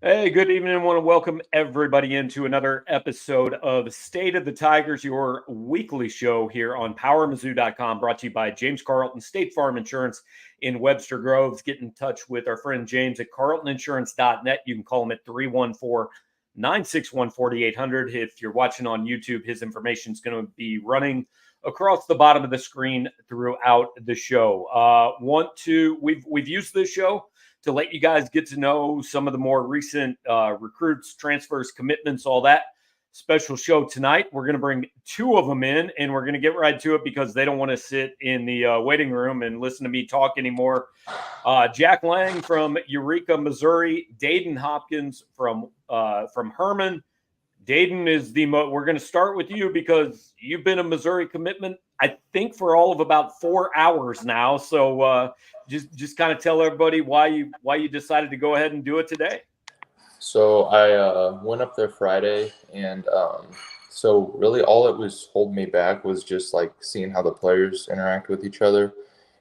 Hey, good evening. I want to welcome everybody into another episode of State of the Tigers, your weekly show here on PowerMizzou.com, brought to you by James Carlton State Farm Insurance in Webster Groves. Get in touch with our friend James at carltoninsurance.net. You can call him at 314-961-4800. If you're watching on YouTube, his information is going to be running across the bottom of the screen throughout the show. We've used this show to let you guys get to know some of the more recent recruits, transfers, commitments, all that. Special show tonight. We're going to bring two of them in, and we're going to get right to it because they don't want to sit in the waiting room and listen to me talk anymore. Jack Lange from Eureka, Missouri. Daeden Hopkins from Herman. Daeden is we're going to start with you because you've been a Missouri commitment, I think, for all of about 4 hours now. So just kind of tell everybody why you decided to go ahead and do it today. So I went up there Friday, and so really all it was holding me back was just like seeing how the players interact with each other.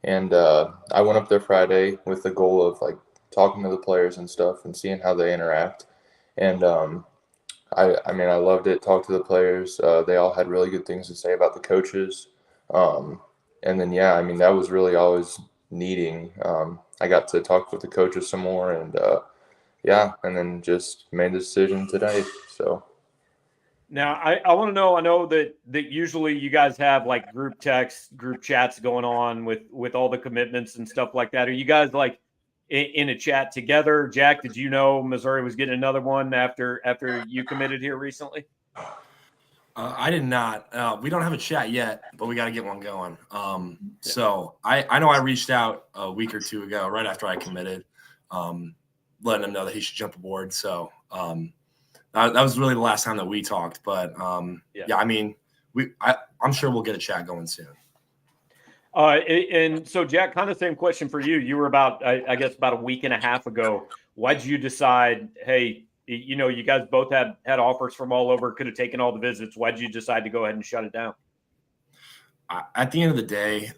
And I went up there Friday with the goal of like talking to the players and stuff and seeing how they interact. And I loved it. Talked to the players. They all had really good things to say about the coaches. And then that was really all I was needing. I got to talk with the coaches some more, and and then just made the decision today. So now I want to know. I know that usually you guys have like group texts, group chats going on with all the commitments and stuff like that. Are you guys like in a chat together? Jack, did you know Missouri was getting another one after you committed here recently? I did not. We don't have a chat yet, but we got to get one going. So I know I reached out a week or two ago, right after I committed, letting him know that he should jump aboard. So that was really the last time that we talked. But I'm sure we'll get a chat going soon. And so, Jack, kind of same question for you. You were about a week and a half ago. Why did you decide, hey, you guys both had offers from all over, could have taken all the visits. Why did you decide to go ahead and shut it down? At the end of the day,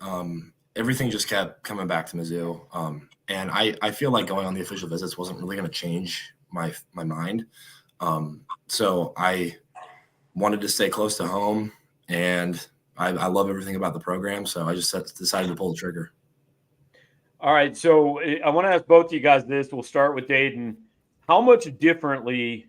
everything just kept coming back to Mizzou. And I feel like going on the official visits wasn't really going to change my mind. So I wanted to stay close to home, and I love everything about the program. So I just decided to pull the trigger. All right. So I want to ask both of you guys this. We'll start with Daeden. How much differently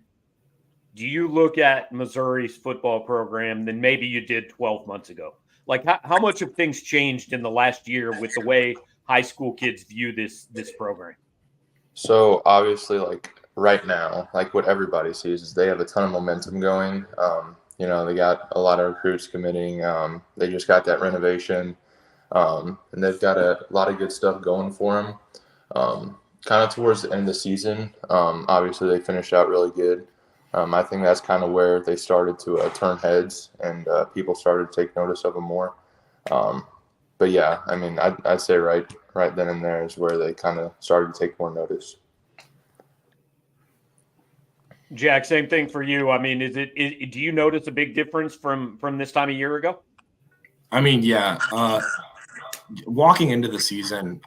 do you look at Missouri's football program than maybe you did 12 months ago? Like how much have things changed in the last year with the way high school kids view this program? So obviously, like right now, like what everybody sees is they have a ton of momentum going. They got a lot of recruits committing. They just got that renovation, and they've got a lot of good stuff going for them. Kind of towards the end of the season, obviously they finished out really good. I think that's kind of where they started to turn heads, and people started to take notice of them more. But yeah, I'd say right then and there is where they kind of started to take more notice. Jack, same thing for you. I mean, do you notice a big difference from this time a year ago? Walking into the season,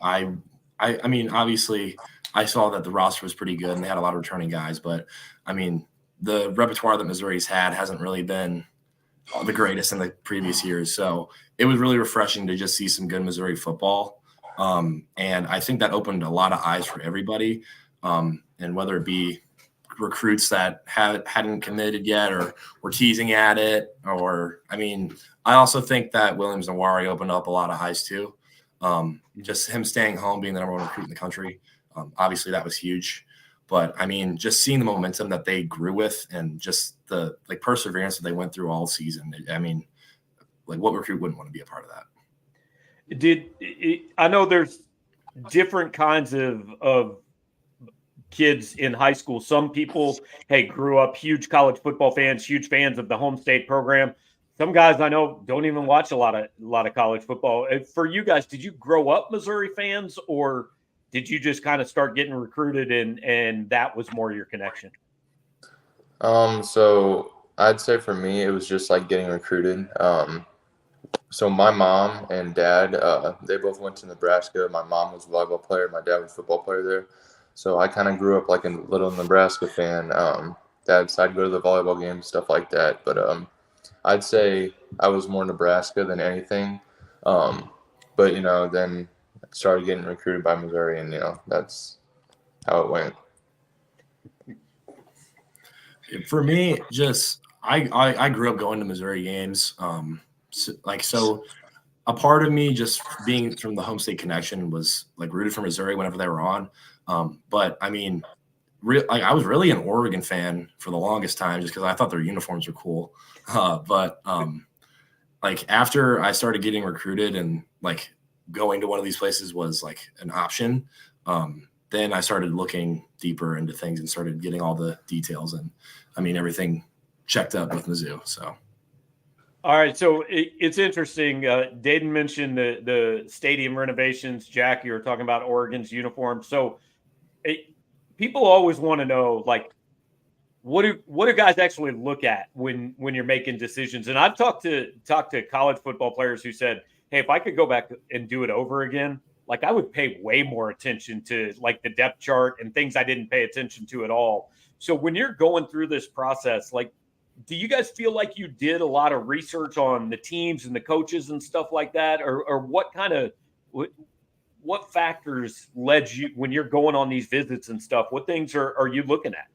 obviously I saw that the roster was pretty good and they had a lot of returning guys, but the repertoire that Missouri's had hasn't really been the greatest in the previous years. So it was really refreshing to just see some good Missouri football. And I think that opened a lot of eyes for everybody. And whether it be recruits that hadn't committed yet or were teasing at it, I also think that Williams Nawari opened up a lot of eyes too. Just him staying home, being the number one recruit in the country. Obviously that was huge, but just seeing the momentum that they grew with and just the perseverance that they went through all season. What recruit wouldn't want to be a part of that? I know there's different kinds of kids in high school. Some people, grew up huge college football fans, huge fans of the home state program. Some guys I know don't even watch a lot of college football. For you guys, did you grow up Missouri fans, or did you just kind of start getting recruited and that was more your connection? So I'd say for me, it was just like getting recruited. So my mom and dad, they both went to Nebraska. My mom was a volleyball player. My dad was a football player there. So I kind of grew up like a little Nebraska fan. I'd go to the volleyball games, stuff like that. But I'd say I was more Nebraska than anything. But then I started getting recruited by Missouri, and that's how it went. For me, just I grew up going to Missouri games. So a part of me just being from the home state connection was like rooted for Missouri whenever they were on. But I mean, I was really an Oregon fan for the longest time just because I thought their uniforms were cool. But like after I started getting recruited and like going to one of these places was like an option, then I started looking deeper into things and started getting all the details. And I mean, everything checked up with Mizzou. So. All right, so it's interesting. Daeden mentioned the stadium renovations. Jack, you were talking about Oregon's uniform. So people always want to know, like, what do guys actually look at when you're making decisions? And I've talked to college football players who said, "Hey, if I could go back and do it over again, like I would pay way more attention to like the depth chart and things I didn't pay attention to at all." So when you're going through this process, like, do you guys feel like you did a lot of research on the teams and the coaches and stuff like that? Or what factors led you when you're going on these visits and stuff? What things are you looking at?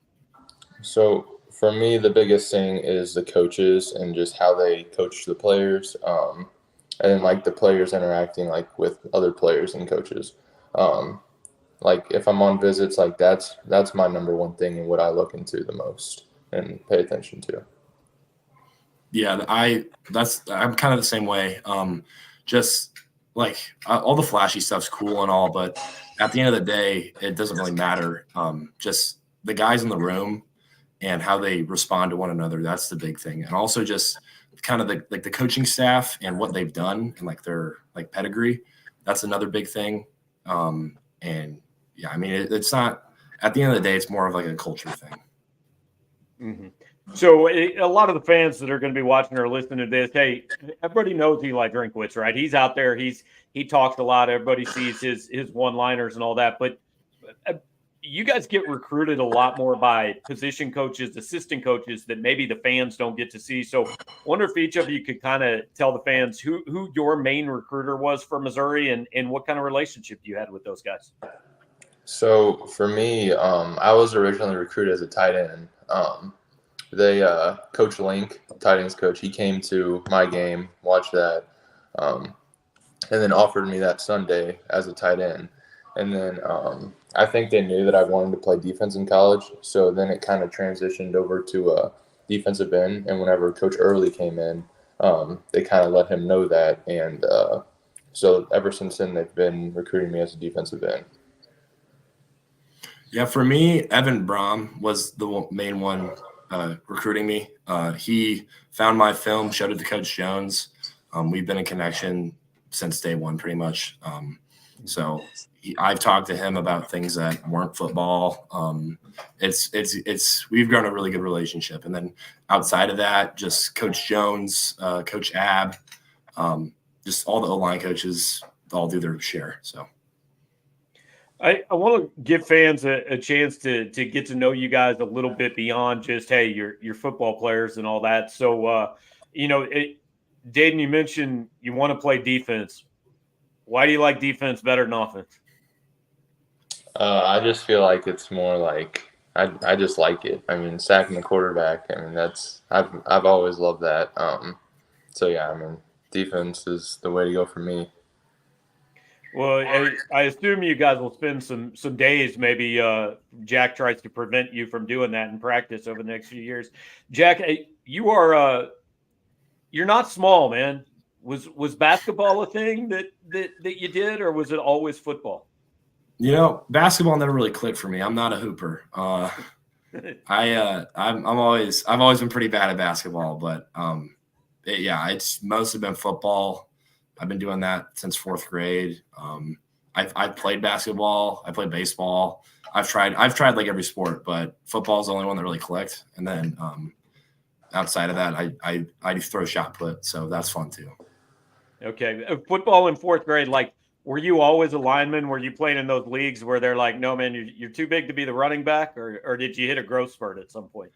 So for me, the biggest thing is the coaches and just how they coach the players, and then like the players interacting like with other players and coaches. Like if I'm on visits, like that's my number one thing and what I look into the most and pay attention to. Yeah, I'm kind of the same way. Just like all the flashy stuff's cool and all, but at the end of the day, it doesn't really matter. Just the guys in the room and how they respond to one another. That's the big thing. And also just kind of the coaching staff and what they've done and like their like pedigree. That's another big thing. And yeah, I mean, it's not, at the end of the day, it's more of like a culture thing. Mm-hmm. So a lot of the fans that are going to be watching or listening to this, hey, everybody knows Eli Drinkwitz, right? He's out there. He talks a lot. Everybody sees his one-liners and all that. But you guys get recruited a lot more by position coaches, assistant coaches that maybe the fans don't get to see. So I wonder if each of you could kind of tell the fans who your main recruiter was for Missouri and what kind of relationship you had with those guys. So for me, I was originally recruited as a tight end. Coach Link, tight ends coach, he came to my game, watched that, and then offered me that Sunday as a tight end. And then I think they knew that I wanted to play defense in college, so then it kind of transitioned over to defensive end. And whenever Coach Early came in, they kind of let him know that. And so ever since then, they've been recruiting me as a defensive end. Yeah, for me, Evan Brom was the main one recruiting me. He found my film, showed it to Coach Jones. We've been in connection since day one, pretty much. So I've talked to him about things that weren't football. We've grown a really good relationship. And then outside of that, just Coach Jones, Coach Ab, just all the O-line coaches all do their share. So. I want to give fans a chance to get to know you guys a little bit beyond just, hey, you're football players and all that. So, Daeden, you mentioned you want to play defense. Why do you like defense better than offense? I just feel like it's more like I just like it. I mean, sacking the quarterback. I mean, I've always loved that. So yeah, I mean, defense is the way to go for me. Well, I assume you guys will spend some days. Maybe Jack tries to prevent you from doing that in practice over the next few years. Jack, you're not small, man. Was basketball a thing that you did, or was it always football? Basketball never really clicked for me. I'm not a hooper. I've always been pretty bad at basketball, but it's mostly been football. I've been doing that since fourth grade. I've played basketball. I played baseball. I've tried like every sport, but football is the only one that really clicked. And then outside of that, I throw shot put, so that's fun too. Okay, football in fourth grade. Like, were you always a lineman? Were you playing in those leagues where they're like, no, man, you're too big to be the running back, or did you hit a growth spurt at some point?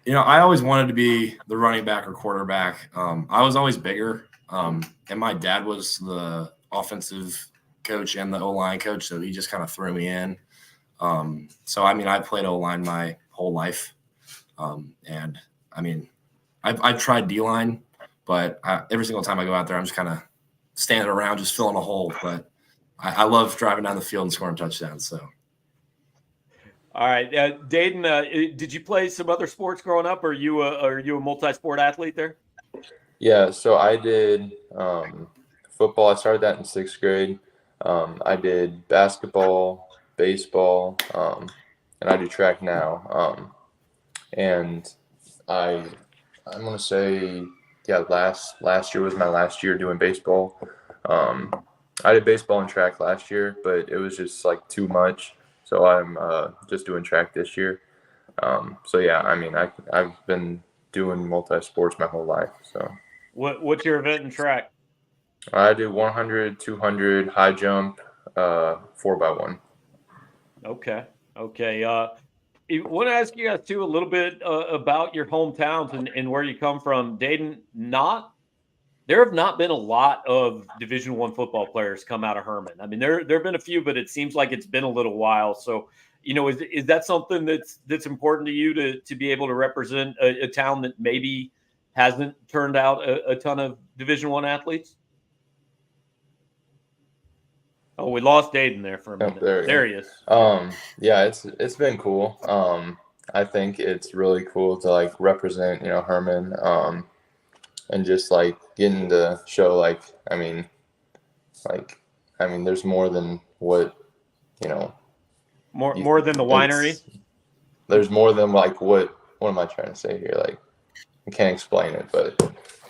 I always wanted to be the running back or quarterback. I was always bigger, and my dad was the offensive coach and the O-line coach, so he just kind of threw me in. So, I played O-line my whole life, and, I've tried D-line, but every single time I go out there, I'm just kind of standing around just filling a hole. But I love driving down the field and scoring touchdowns, so. All right, Daeden, did you play some other sports growing up? Or are you a multi-sport athlete there? Yeah, so I did football. I started that in 6th grade. I did basketball, baseball, and I do track now. And I'm gonna say, yeah, last year was my last year doing baseball. I did baseball and track last year, but it was just like too much. So I'm just doing track this year. So yeah, I've been doing multi-sports my whole life. So what's your event in track? I do 100, 200, high jump, 4x1. Okay. I want to ask you guys too a little bit about your hometowns and where you come from. Daeden, there have not been a lot of Division I football players come out of Herman. I mean, there have been a few, but it seems like it's been a little while. So, is that something that's important to you to be able to represent a town that maybe hasn't turned out a ton of Division I athletes? Oh, we lost Daeden there for a minute. There he is. Yeah, it's been cool. I think it's really cool to like represent, Herman. And just like getting to show there's more than what, more than the winery. There's more than like what am I trying to say here? Like, I can't explain it, but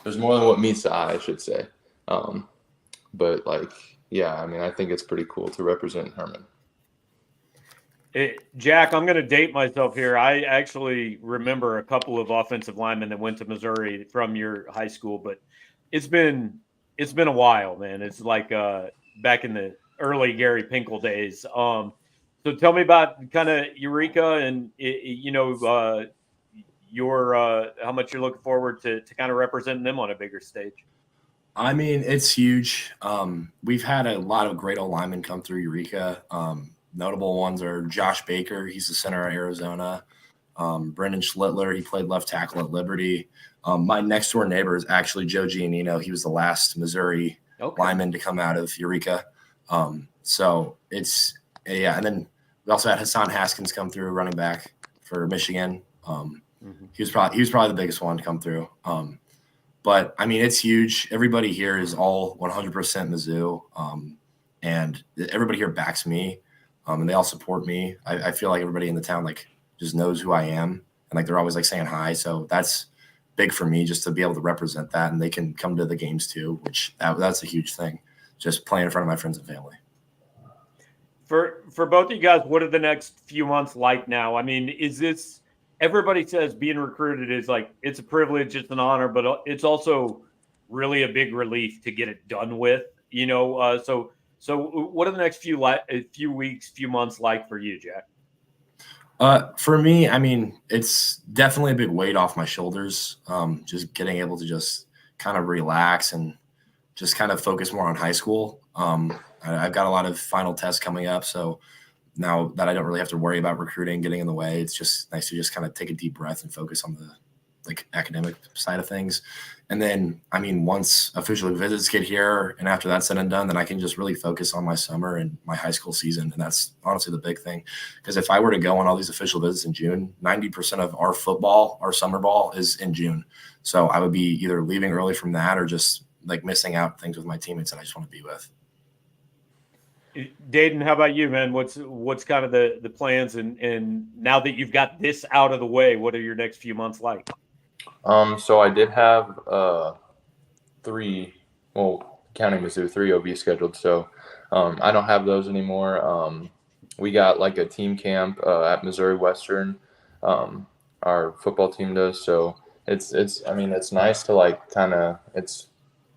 there's more than what meets the eye, I should say. But like, yeah, I think it's pretty cool to represent Herman. Jack, I'm going to date myself here. I actually remember a couple of offensive linemen that went to Missouri from your high school, but it's been a while, man. It's like back in the early Gary Pinkel days. So tell me about kind of Eureka and your how much you're looking forward to kind of representing them on a bigger stage. It's huge. We've had a lot of great old linemen come through Eureka. Notable ones are Josh Baker. He's the center at Arizona. Brendan Schlittler. He played left tackle at Liberty. My next door neighbor is actually Joe Giannino. He was the last Missouri lineman to come out of Eureka. So it's and then we also had Hassan Haskins come through, running back for Michigan. He was probably the biggest one to come through. But it's huge. Everybody here is all 100% Mizzou, and everybody here backs me. And they all support me. I feel like everybody in the town just knows who I am, and they're always saying hi. So that's big for me, just to be able to represent that, and they can come to the games too, which that's a huge thing. Just playing in front of my friends and family. For both of you guys, what are the next few months like now? Is this, everybody says being recruited is it's a privilege, it's an honor, but it's also really a big relief to get it done with. So what are the next few weeks, few months like for you, Jack? For me, it's definitely a big weight off my shoulders. Just getting able to just kind of relax and just kind of focus more on high school. I've got a lot of final tests coming up, so now that I don't really have to worry about recruiting getting in the way, it's just nice to just kind of take a deep breath and focus on the academic side of things. And then, once official visits get here and after that's said and done, then I can just really focus on my summer and my high school season. And that's honestly the big thing. Because if I were to go on all these official visits in June, 90% of our football, our summer ball is in June. So I would be either leaving early from that or just missing out things with my teammates that I just want to be with. Daeden, how about you, man? What's kind of the plans? And now that you've got this out of the way, what are your next few months like? So I did have 3, counting Mizzou, 3 OB scheduled. So I don't have those anymore. We got a team camp at Missouri Western. Our football team does. So it's nice to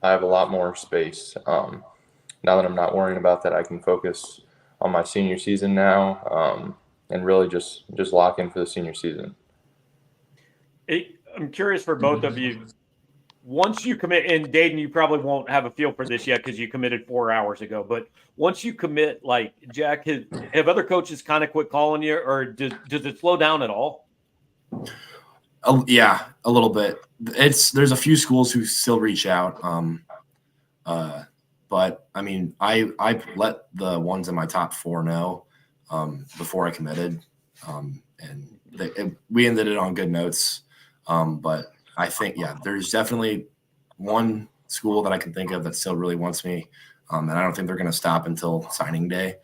I have a lot more space. now that I'm not worrying about that, I can focus on my senior season now, and really just lock in for the senior season. I'm curious for both of you. Once you commit, and Daeden, you probably won't have a feel for this yet because you committed 4 hours ago. But once you commit, like Jack, have other coaches kind of quit calling you, or does it slow down at all? Yeah, a little bit. There's a few schools who still reach out. But I mean, I let the ones in my top 4 know before I committed, and we ended it on good notes. But I think, yeah, there's definitely one school that I can think of that still really wants me, and I don't think they're going to stop until signing day.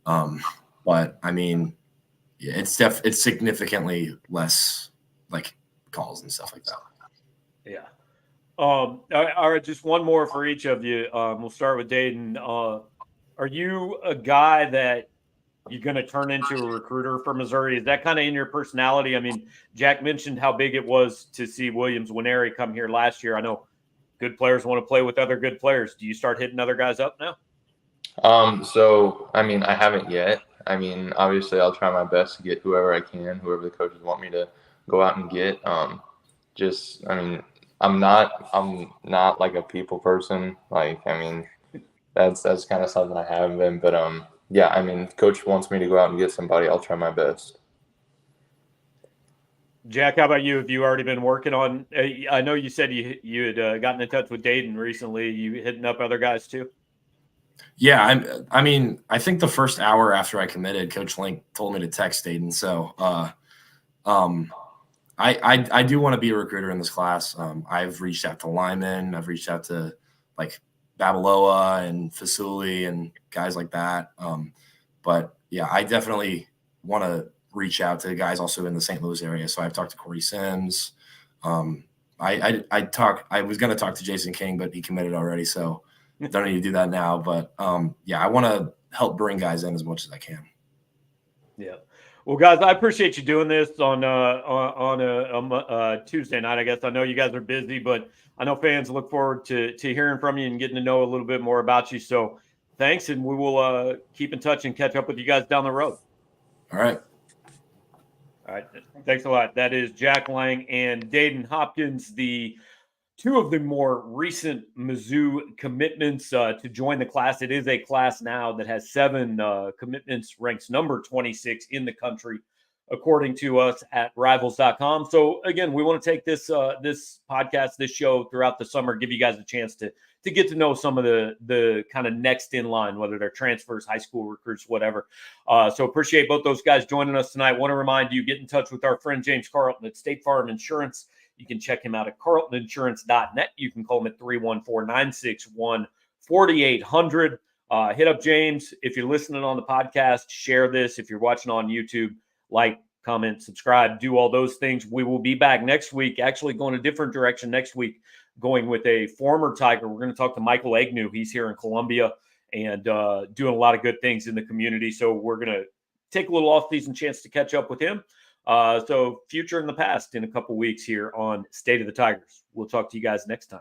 But I mean, yeah, it's significantly less like calls and stuff like that. Yeah. All right, just one more for each of you. We'll start with Daeden. Are you a guy that you're going to turn into a recruiter for Missouri? Is that kind of in your personality? I mean, Jack mentioned how big it was to see Williams-Winery come here last year. I know good players want to play with other good players. Do you start hitting other guys up now? So, I mean, I haven't yet. I mean, obviously, I'll try my best to get whoever I can, whoever the coaches want me to go out and get. I mean, I'm not like a people person. Like, I mean, that's kind of something I haven't been. But yeah, I mean, coach wants me to go out and get somebody. I'll try my best. Jack, how about you? Have you already been working on? I know you said you had gotten in touch with Daeden recently. You hitting up other guys too? Yeah, I mean, I think the first hour after I committed, Coach Link told me to text Daeden. So, I do want to be a recruiter in this class. I've reached out to Lyman. I've reached out to like Babaloa and Fasuli and guys like that. But yeah, I definitely want to reach out to guys also in the St. Louis area. So I've talked to Corey Sims. I was going to talk to Jason King, but he committed already. So don't need to do that now. But yeah, I want to help bring guys in as much as I can. Yeah. Well, guys, I appreciate you doing this on a Tuesday night. I guess I know you guys are busy, but I know fans look forward to hearing from you and getting to know a little bit more about you. So thanks, and we will keep in touch and catch up with you guys down the road. All right. All right. Thanks a lot. That is Jack Lange and Daeden Hopkins, the two of the more recent Mizzou commitments to join the class. It is a class now that has 7 commitments, ranks number 26 in the country, according to us at Rivals.com. So again, we want to take this this podcast, this show throughout the summer, give you guys a chance to get to know some of the kind of next in line, whether they're transfers, high school recruits, whatever. So appreciate both those guys joining us tonight. Want to remind you, get in touch with our friend James Carlton at State Farm Insurance. You can check him out at carltoninsurance.net. You can call him at 314-961-4800. Hit up James. If you're listening on the podcast, share this. If you're watching on YouTube, like, comment, subscribe, do all those things. We will be back next week, actually going a different direction next week, going with a former Tiger. We're going to talk to Michael Agnew. He's here in Columbia and doing a lot of good things in the community. So we're going to take a little off-season chance to catch up with him. So future and the past in a couple weeks here on State of the Tigers. We'll talk to you guys next time.